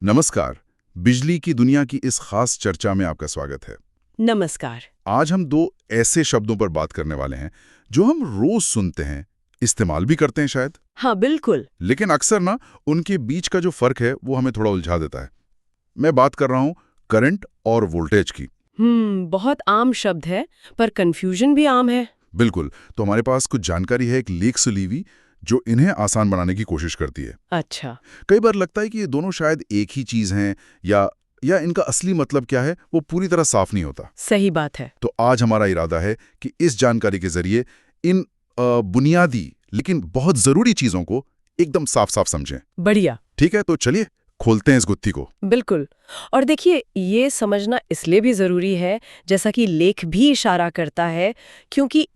नमस्कार। बिजली की दुनिया की इस खास चर्चा में आपका स्वागत है। नमस्कार। आज हम दो ऐसे शब्दों पर बात करने वाले हैं जो हम रोज सुनते हैं, इस्तेमाल भी करते हैं शायद, हाँ, बिल्कुल। लेकिन अक्सर ना उनके बीच का जो फर्क है वो हमें थोड़ा उलझा देता है। मैं बात कर रहा हूँ करंट और वोल्टेज की। बहुत आम शब्द है, पर कंफ्यूजन भी आम है। बिल्कुल। तो हमारे पास कुछ जानकारी है एक लेख से ली हुई जो इन्हें आसान बनाने की कोशिश करती है। अच्छा। कई बार लगता है कि ये दोनों शायद एक ही चीज हैं या इनका असली मतलब क्या है वो पूरी तरह साफ नहीं होता। सही बात है। तो आज हमारा इरादा है कि इस जानकारी के जरिए इन बुनियादी लेकिन बहुत जरूरी चीजों को एकदम साफ साफ समझें। बढ़िया। ठीक है, तो चलिए खोलते हैं इस गुत्थी को। बिल्कुल। और देखिए, ये समझना इसलिए भी जरूरी है, जैसा कि लेख भी इशारा करता है, क्योंकि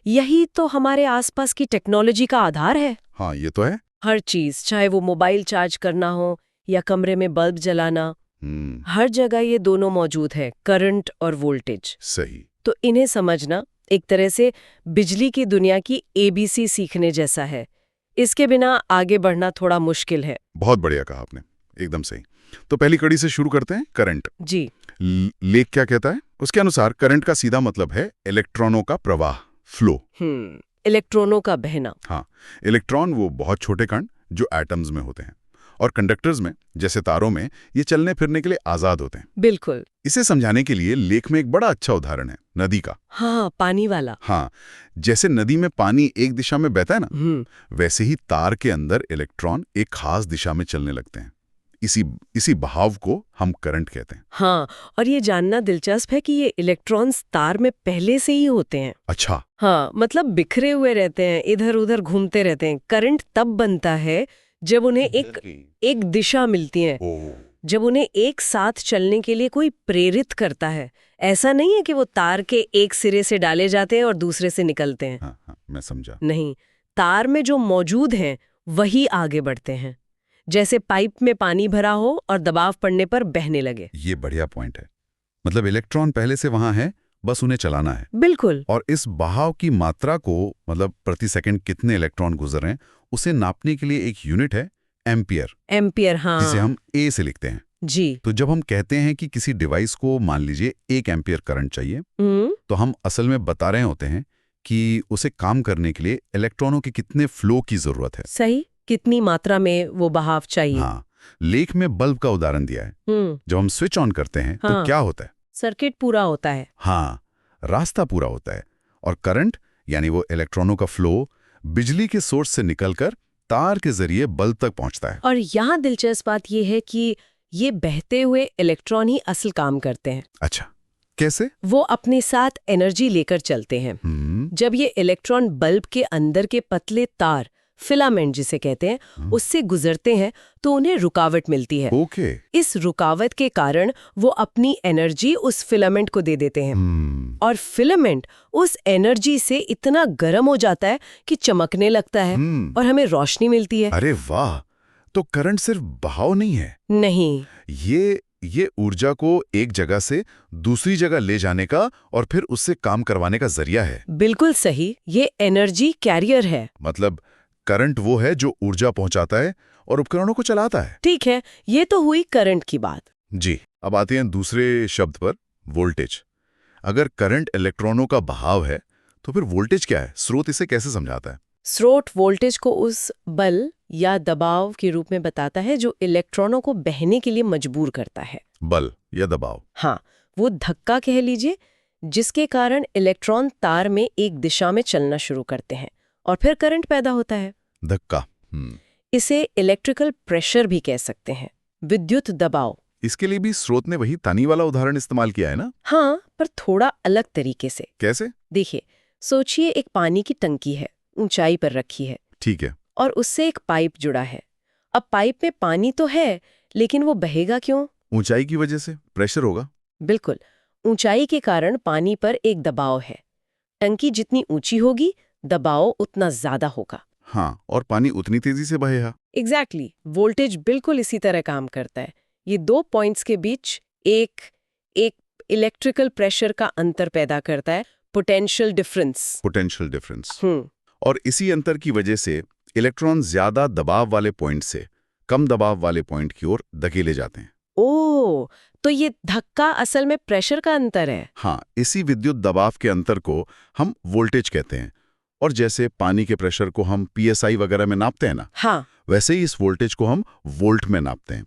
यही तो हमारे आसपास की टेक्नोलॉजी का आधार है। हाँ, ये तो है। हर चीज, चाहे वो मोबाइल चार्ज करना हो या कमरे में बल्ब जलाना, हर जगह ये दोनों मौजूद है, करंट और वोल्टेज। सही। तो इन्हें समझना एक तरह से बिजली की दुनिया की एबीसी सीखने जैसा है। इसके बिना आगे बढ़ना थोड़ा मुश्किल है। बहुत बढ़िया कहा आपने, एकदम सही। तो पहली कड़ी से शुरू करते हैं, करंट। जी। लेख क्या कहता है? उसके अनुसार करंट का सीधा मतलब है इलेक्ट्रॉनों का प्रवाह, फ्लो। इलेक्ट्रॉनों का बहना। हाँ, इलेक्ट्रॉन वो बहुत छोटे कण जो एटम्स में होते हैं और कंडक्टर्स में, जैसे तारों में, ये चलने फिरने के लिए आजाद होते हैं। बिल्कुल। इसे समझाने के लिए लेख में एक बड़ा अच्छा उदाहरण है, नदी का। हाँ, पानी वाला। हाँ, जैसे नदी में पानी एक दिशा में बहता है ना, वैसे ही तार के अंदर इलेक्ट्रॉन एक खास दिशा में चलने लगते हैं। इसी बहाव को हम करंट कहते हैं। हाँ, और ये जानना दिलचस्प है कि ये इलेक्ट्रॉन्स तार में पहले से ही होते हैं। अच्छा। हाँ, मतलब बिखरे हुए रहते हैं, इधर उधर घूमते रहते हैं। करंट तब बनता है जब उन्हें एक दिशा मिलती है, जब उन्हें एक साथ चलने के लिए कोई प्रेरित करता है। ऐसा नहीं है कि वो तार के एक सिरे से डाले जाते हैं और दूसरे से निकलते हैं। हाँ, मैं समझा। नहीं, तार में जो मौजूद हैं वही आगे बढ़ते हैं, जैसे पाइप में पानी भरा हो और दबाव पड़ने पर बहने लगे। ये बढ़िया पॉइंट है। मतलब इलेक्ट्रॉन पहले से वहां है, बस उन्हें चलाना है। बिल्कुल। और इस बहाव की मात्रा को, मतलब प्रति सेकंड कितने इलेक्ट्रॉन गुजर रहे हैं, उसे नापने के लिए एक यूनिट है एम्पियर। एम्पियर, हाँ। जिसे हम ए से लिखते हैं। जी। तो जब हम कहते हैं कि किसी डिवाइस को मान लीजिए 1 एम्पियर करंट चाहिए, तो हम असल में बता रहे होते हैं कि उसे काम करने के लिए इलेक्ट्रॉनों के कितने फ्लो की जरूरत है। सही, कितनी मात्रा में वो बहाव चाहिए। हाँ, लेख में बल्ब का उदाहरण दिया है। जब हम स्विच ऑन करते हैं तो क्या होता है? सर्किट पूरा होता है। हाँ, रास्ता पूरा होता है। और करंट, यानी वो इलेक्ट्रॉनों का फ्लो, बिजली के सोर्स से निकलकर तार के जरिए बल्ब तक पहुंचता है। और यहाँ दिलचस्प बात यह है कि ये बहते हुए इलेक्ट्रॉन ही असल काम करते हैं। अच्छा, कैसे? वो अपने साथ एनर्जी लेकर चलते हैं। जब ये इलेक्ट्रॉन बल्ब के अंदर के पतले तार, फिलामेंट जिसे कहते हैं, उससे गुजरते हैं तो उन्हें रुकावट मिलती है। ओके। इस रुकावट के कारण वो अपनी एनर्जी उस फिलामेंट को दे देते हैं। और फिलामेंट उस एनर्जी से इतना गर्म हो जाता है कि चमकने लगता है और हमें रोशनी मिलती है। अरे वाह! तो करंट सिर्फ बहाव नहीं है। नहीं, ये ऊर्जा को एक जगह से दूसरी जगह ले जाने का और फिर उससे काम करवाने का जरिया है। बिल्कुल सही, ये एनर्जी कैरियर है। मतलब करंट वो है जो ऊर्जा पहुंचाता है और उपकरणों को चलाता है। ठीक है, ये तो हुई करंट की बात। जी, अब आते हैं दूसरे शब्द पर, वोल्टेज। अगर करंट इलेक्ट्रॉनों का बहाव है तो फिर वोल्टेज क्या है? स्रोत इसे कैसे समझाता है? स्रोत वोल्टेज को उस बल या दबाव के रूप में बताता है जो इलेक्ट्रॉनों को बहने के लिए मजबूर करता है। बल या दबाव? हाँ, वो धक्का कह लीजिए, जिसके कारण इलेक्ट्रॉन तार में एक दिशा में चलना शुरू करते हैं और फिर करंट पैदा होता है। धक्का। इसे इलेक्ट्रिकल प्रेशर भी कह सकते हैं, विद्युत दबाव। इसके लिए भी स्रोत ने वही तानी वाला उदाहरण इस्तेमाल किया है ना? हाँ, पर थोड़ा अलग तरीके से। कैसे? देखिए, सोचिए एक पानी की टंकी है, ऊंचाई पर रखी है। ठीक है। और उससे एक पाइप जुड़ा है। अब पाइप में पानी तो है, लेकिन वो बहेगा क्यों? ऊंचाई की वजह से प्रेशर होगा। बिल्कुल, ऊंचाई के कारण पानी पर एक दबाव है। टंकी जितनी ऊंची होगी, दबाव उतना ज्यादा होगा। हाँ, और पानी उतनी तेजी से बहेगा। एग्जैक्टली, वोल्टेज बिल्कुल इसी तरह काम करता है। ये दो पॉइंट्स के बीच एक इलेक्ट्रिकल प्रेशर का अंतर पैदा करता है, पोटेंशियल डिफरेंस। Potential difference. और इसी अंतर की वजह से इलेक्ट्रॉन ज्यादा दबाव वाले पॉइंट से, कम दबाव वाले पॉइंट की ओर धकेले जाते हैं। ओ, तो ये धक्का असल में प्रेशर का अंतर है। हाँ, इसी विद्युत दबाव के अंतर को हम वोल्टेज कहते हैं। और जैसे पानी के प्रेशर को हम PSI वगैरह में नापते हैं ना, हाँ, वैसे ही इस वोल्टेज को हम वोल्ट में नापते हैं,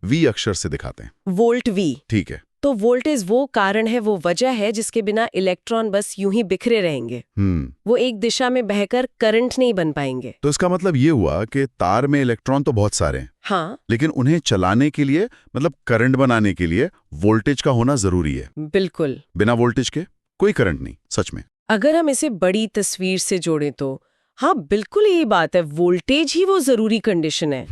V अक्षर से दिखाते हैं। Volt V। ठीक है। तो वोल्टेज वो कारण है, वो वजह है जिसके बिना इलेक्ट्रॉन बस यूं ही बिखरे रहेंगे। वो एक दिशा में बहकर करंट नहीं बन पाएंगे। तो इसका मतलब ये हुआ कि तार में इलेक्ट्रॉन तो बहुत सारे हैं, हाँ, लेकिन उन्हें चलाने के लिए, मतलब करंट बनाने के लिए वोल्टेज का होना जरूरी है। बिल्कुल। बिना वोल्टेज के कोई करंट नहीं, सच में। अगर हम इसे बड़ी तस्वीर से जोड़ें तो हाँ, बिल्कुल यही बात है। वोल्टेज ही वो जरूरी कंडीशन है।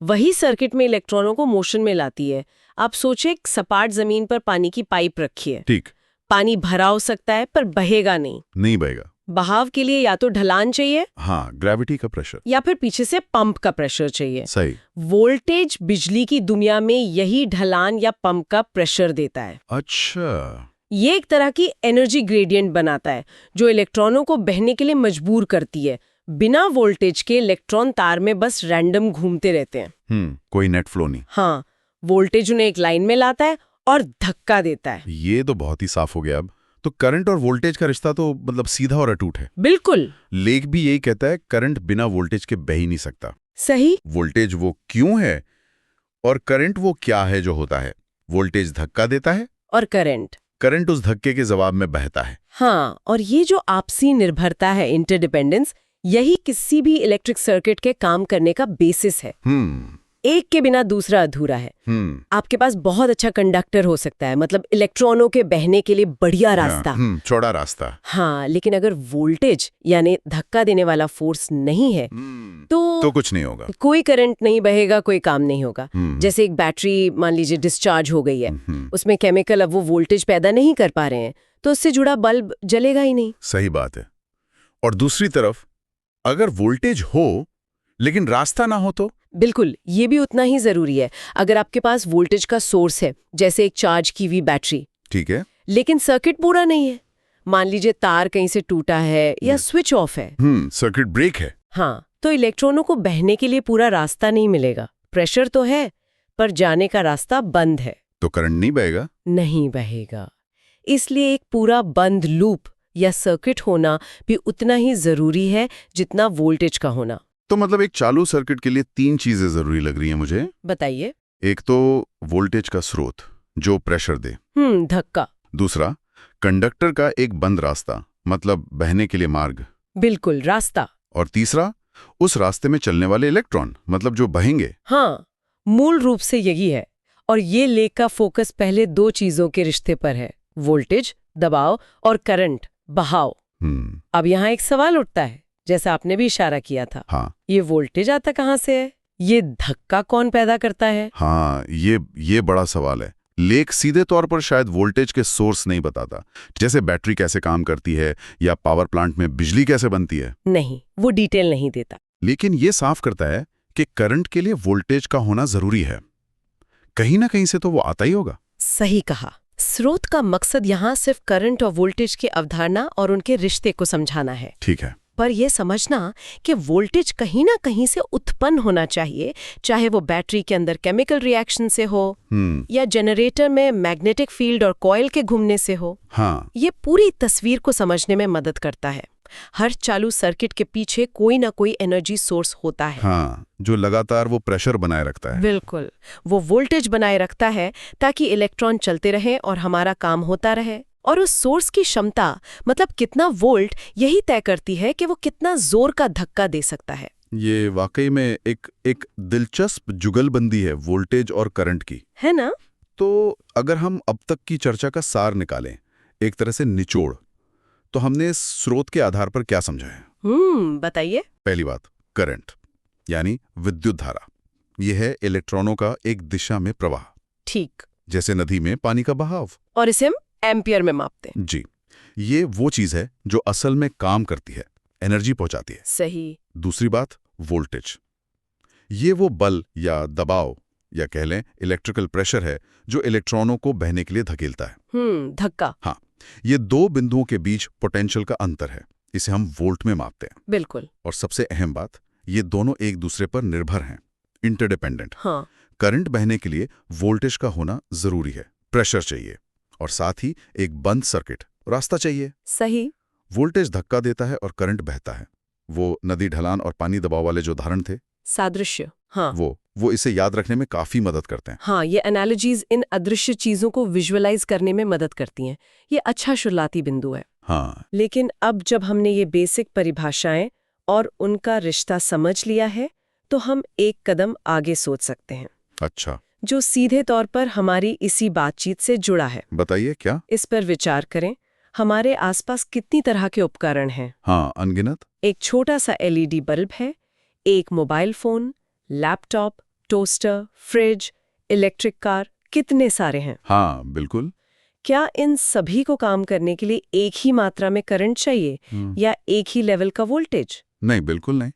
वही सर्किट में इलेक्ट्रॉनों को मोशन में लाती है। आप सोचे, एक सपाट जमीन पर पानी की पाइप रखी है। ठीक। पानी भरा हो सकता है पर बहेगा नहीं बहेगा। बहाव के लिए या तो ढलान चाहिए, हाँ, ग्रेविटी का प्रेशर, या फिर पीछे से पंप का प्रेशर चाहिए। सही। वोल्टेज बिजली की दुनिया में यही ढलान या पंप का प्रेशर देता है। अच्छा। ये एक तरह की एनर्जी ग्रेडियंट बनाता है जो इलेक्ट्रॉनों को बहने के लिए मजबूर करती है। बिना वोल्टेज के इलेक्ट्रॉन तार में बस रैंडम घूमते रहते हैं। कोई नेट फ्लो नहीं। हाँ, वोल्टेज उन्हें एक लाइन में लाता है और धक्का देता है। ये तो बहुत ही साफ हो गया। अब तो करंट और वोल्टेज का रिश्ता तो मतलब सीधा और अटूट है। बिल्कुल। लेख भी यही कहता है, करंट बिना वोल्टेज के बह ही नहीं सकता। सही। वोल्टेज वो क्यों है और करंट वो क्या है जो होता है। वोल्टेज धक्का देता है और करंट उस धक्के के जवाब में बहता है। हाँ, और ये जो आपसी निर्भरता है, इंटरडिपेंडेंस, यही किसी भी इलेक्ट्रिक सर्किट के काम करने का बेसिस है। एक के बिना दूसरा अधूरा है। आपके पास बहुत अच्छा कंडक्टर हो सकता है, मतलब इलेक्ट्रॉनों के बहने के लिए बढ़िया रास्ता, चौड़ा रास्ता। हाँ, लेकिन अगर वोल्टेज यानी धक्का देने वाला फोर्स नहीं है तो कुछ नहीं होगा। कोई करंट नहीं बहेगा, कोई काम नहीं होगा। जैसे एक बैटरी मान लीजिए डिस्चार्ज हो गई है, उसमें केमिकल अब वो वोल्टेज पैदा नहीं कर पा रहे हैं, तो उससे जुड़ा बल्ब जलेगा ही नहीं। सही बात है। और दूसरी तरफ अगर वोल्टेज हो लेकिन रास्ता ना हो तो? बिल्कुल, ये भी उतना ही जरूरी है। अगर आपके पास वोल्टेज का सोर्स है, जैसे एक चार्ज की हुई बैटरी, ठीक है, लेकिन सर्किट पूरा नहीं है, मान लीजिए तार कहीं से टूटा है या स्विच ऑफ है, सर्किट ब्रेक है, हाँ, तो इलेक्ट्रॉनों को बहने के लिए पूरा रास्ता नहीं मिलेगा। प्रेशर तो है पर जाने का रास्ता बंद है, तो करंट नहीं बहेगा। इसलिए एक पूरा बंद लूप या सर्किट होना भी उतना ही जरूरी है जितना वोल्टेज का होना। तो मतलब एक चालू सर्किट के लिए 3 चीजें जरूरी लग रही हैं मुझे। बताइए। एक तो वोल्टेज का स्रोत जो प्रेशर दे, धक्का। दूसरा कंडक्टर का एक बंद रास्ता, मतलब बहने के लिए मार्ग, बिल्कुल, रास्ता। और तीसरा उस रास्ते में चलने वाले इलेक्ट्रॉन, मतलब जो बहेंगे। हाँ, मूल रूप से यही है। और ये लेख का फोकस पहले 2 चीजों के रिश्ते पर है, वोल्टेज दबाव और करंट बहाव। अब यहाँ एक सवाल उठता है, जैसा आपने भी इशारा किया था। हाँ, ये वोल्टेज आता कहाँ से है? ये धक्का कौन पैदा करता है? हाँ, ये बड़ा सवाल है। लेख सीधे तौर पर शायद वोल्टेज के सोर्स नहीं बताता, जैसे बैटरी कैसे काम करती है या पावर प्लांट में बिजली कैसे बनती है। नहीं, वो डिटेल नहीं देता। लेकिन ये साफ करता है कि करंट के लिए वोल्टेज का होना जरूरी है। कहीं ना कहीं से तो वो आता ही होगा। सही कहा। स्रोत का मकसद यहाँ सिर्फ करंट और वोल्टेज की अवधारणा और उनके रिश्ते को समझाना है। ठीक है, पर यह समझना कि वोल्टेज कहीं ना कहीं से उत्पन्न होना चाहिए, चाहे वो बैटरी के अंदर केमिकल रिएक्शन से हो या जनरेटर में मैग्नेटिक फील्ड और कॉइल के घूमने से हो। हाँ, ये पूरी तस्वीर को समझने में मदद करता है। हर चालू सर्किट के पीछे कोई ना कोई एनर्जी सोर्स होता है। हाँ, जो लगातार वो प्रेशर बनाए रखता है। बिल्कुल, वो वोल्टेज बनाए रखता है ताकि इलेक्ट्रॉन चलते रहे और हमारा काम होता रहे। और उस सोर्स की क्षमता, मतलब कितना वोल्ट, यही तय करती है कि वो कितना जोर का धक्का दे सकता है। ये वाकई में एक दिलचस्प जुगलबंदी है वोल्टेज और करंट की, है ना? तो अगर हम अब तक की चर्चा का सार निकालें, एक तरह से निचोड़, तो हमने स्रोत के आधार पर क्या समझा है? बताइए। पहली बात, करंट यानी विद्युत धारा। यह है इलेक्ट्रॉनों का एक दिशा में प्रवाह। ठीक, जैसे नदी में पानी का बहाव। और इसे हम एम्पियर में मापते हैं। जी, ये वो चीज है जो असल में काम करती है, एनर्जी पहुंचाती है। सही। दूसरी बात, वोल्टेज। ये वो बल या दबाव या कह लें इलेक्ट्रिकल प्रेशर है जो इलेक्ट्रॉनों को बहने के लिए धकेलता है। धक्का। हाँ, ये 2 बिंदुओं के बीच पोटेंशियल का अंतर है, इसे हम वोल्ट में मापते हैं। बिल्कुल। और सबसे अहम बात, ये दोनों एक दूसरे पर निर्भर हैं, इंटरडिपेंडेंट। हाँ, करंट बहने के लिए वोल्टेज का होना जरूरी है, प्रेशर चाहिए, और साथ ही एक बंद सर्किट, रास्ता चाहिए। सही। वोल्टेज धक्का देता है और करंट बहता है। वो नदी ढलान और पानी दबाव वाले जो उदाहरण थे, सादृश्य। हाँ, वो इसे याद रखने में काफी मदद करते हैं। हाँ, ये एनालॉजीज इन अदृश्य चीजों को विजुअलाइज करने में मदद करती हैं। ये अच्छा शुरुआती बिंदु है। हाँ, लेकिन अब जब हमने ये बेसिक परिभाषाएं और उनका रिश्ता समझ लिया है, तो हम एक कदम आगे सोच सकते हैं, अच्छा, जो सीधे तौर पर हमारी इसी बातचीत से जुड़ा है। बताइए क्या? इस पर विचार करें। हमारे आसपास कितनी तरह के उपकरण हैं? हाँ, अनगिनत। एक छोटा सा एलईडी बल्ब है, एक mobile phone, laptop, toaster, fridge, electric car, कितने सारे हैं। हाँ, बिल्कुल। क्या इन सभी को काम करने के लिए एक ही मात्रा में करंट चाहिए या एक ही लेवल का वोल्टेज? नहीं, बिल्कुल नहीं।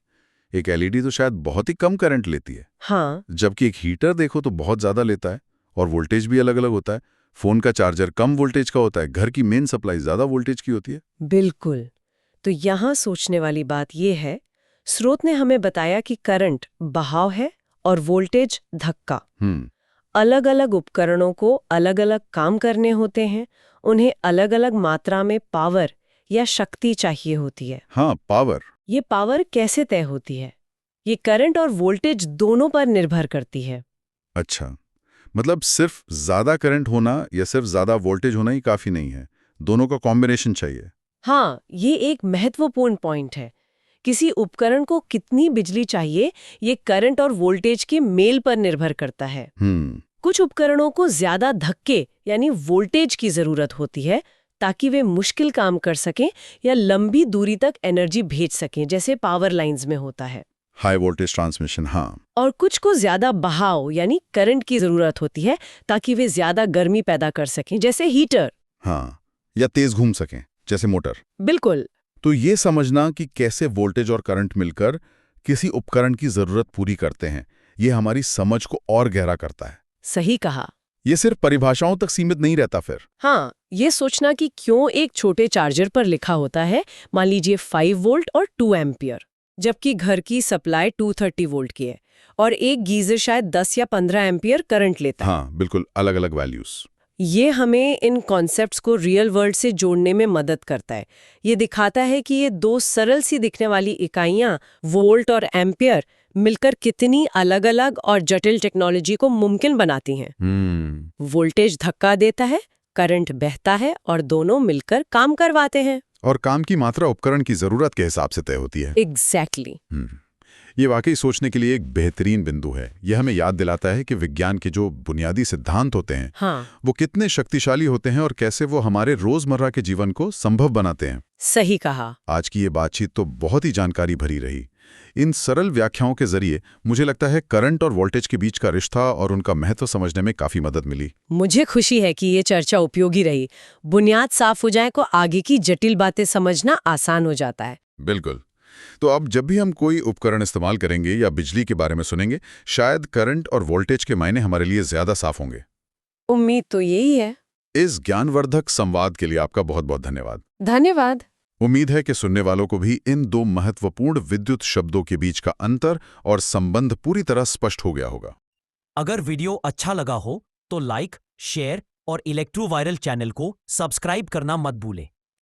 एक एलईडी तो शायद बहुत ही कम करंट लेती है, हाँ, जबकि एक हीटर देखो तो बहुत ज्यादा लेता है, और वोल्टेज भी अलग अलग होता है। फोन का चार्जर कम वोल्टेज का होता है, घर की मेन सप्लाई ज्यादा वोल्टेज की होती है। बिल्कुल। तो यहाँ सोचने वाली बात यह है, स्रोत ने हमें बताया कि करंट बहाव है और वोल्टेज धक्का। अलग अलग उपकरणों को अलग अलग काम करने होते हैं, उन्हें अलग अलग मात्रा में पावर या शक्ति चाहिए होती है। हाँ, पावर। ये पावर कैसे तय होती है? ये करंट और वोल्टेज दोनों पर निर्भर करती है। अच्छा, मतलब सिर्फ ज्यादा करंट होना या सिर्फ ज्यादा वोल्टेज होना ही काफी नहीं है, दोनों का कॉम्बिनेशन चाहिए। हाँ, ये एक महत्वपूर्ण पॉइंट है। किसी उपकरण को कितनी बिजली चाहिए, ये करंट और वोल्टेज के मेल पर निर्भर करता है। कुछ उपकरणों को ज्यादा धक्के यानी वोल्टेज की जरूरत होती है ताकि वे मुश्किल काम कर सकें या लंबी दूरी तक एनर्जी भेज सकें, जैसे पावर लाइंस में होता है। हाई वोल्टेज ट्रांसमिशन, हाँ। और कुछ को ज्यादा बहाव यानी करंट की जरूरत होती है ताकि वे ज्यादा गर्मी पैदा कर सकें, जैसे हीटर। हाँ, या तेज घूम सकें, जैसे मोटर। बिल्कुल। तो ये समझना कि कैसे वोल्टेज और करंट मिलकर किसी उपकरण की जरूरत पूरी करते हैं, ये हमारी समझ को और गहरा करता है। सही कहा। ये सिर्फ परिभाषाओं तक सीमित नहीं रहता फिर। हाँ, ये सोचना कि क्यों एक छोटे चार्जर पर लिखा होता है, मान लीजिए 5 वोल्ट और 2 एम्पियर, जबकि घर की सप्लाई 230 वोल्ट की है, और एक गीजर शायद 10 या 15 एम्पियर करंट लेता है। हाँ, बिल्कुल अलग अलग वैल्यूज। ये हमें इन कॉन्सेप्ट्स को रियल वर्ल्ड से जोड़ने में मदद करता है। ये दिखाता है कि ये दो सरल सी दिखने वाली इकाइयां, वोल्ट और एम्पियर, मिलकर कितनी अलग-अलग और जटिल टेक्नोलॉजी को मुमकिन बनाती हैं। वोल्टेज धक्का देता है, करंट बहता है, और दोनों मिलकर काम करवाते हैं। और काम की मात्रा उपकरण की जरूरत के हिसाब से तय होती है। एग्जैक्टली। ये वाकई सोचने के लिए एक बेहतरीन बिंदु है। यह हमें याद दिलाता है कि विज्ञान के जो बुनियादी सिद्धांत होते हैं, वो कितने शक्तिशाली होते हैं और कैसे वो हमारे रोजमर्रा के जीवन को संभव बनाते हैं। सही कहा। आज की ये बातचीत तो बहुत ही जानकारी भरी रही। इन सरल व्याख्याओं के जरिए मुझे लगता है करंट और वोल्टेज के बीच का रिश्ता और उनका महत्व समझने में काफी मदद मिली। मुझे खुशी है कि ये चर्चा उपयोगी रही। बुनियाद साफ हो जाए तो आगे की जटिल बातें समझना आसान हो जाता है। बिल्कुल। तो अब जब भी हम कोई उपकरण इस्तेमाल करेंगे या बिजली के बारे में सुनेंगे, शायद करंट और वोल्टेज के मायने हमारे लिए ज्यादा साफ होंगे। उम्मीद तो यही है। इस ज्ञानवर्धक संवाद के लिए आपका बहुत बहुत धन्यवाद। धन्यवाद। उम्मीद है कि सुनने वालों को भी इन दो महत्वपूर्ण विद्युत शब्दों के बीच का अंतर और संबंध पूरी तरह स्पष्ट हो गया होगा। अगर वीडियो अच्छा लगा हो तो लाइक, शेयर और इलेक्ट्रो वायरल चैनल को सब्सक्राइब करना मत भूलें।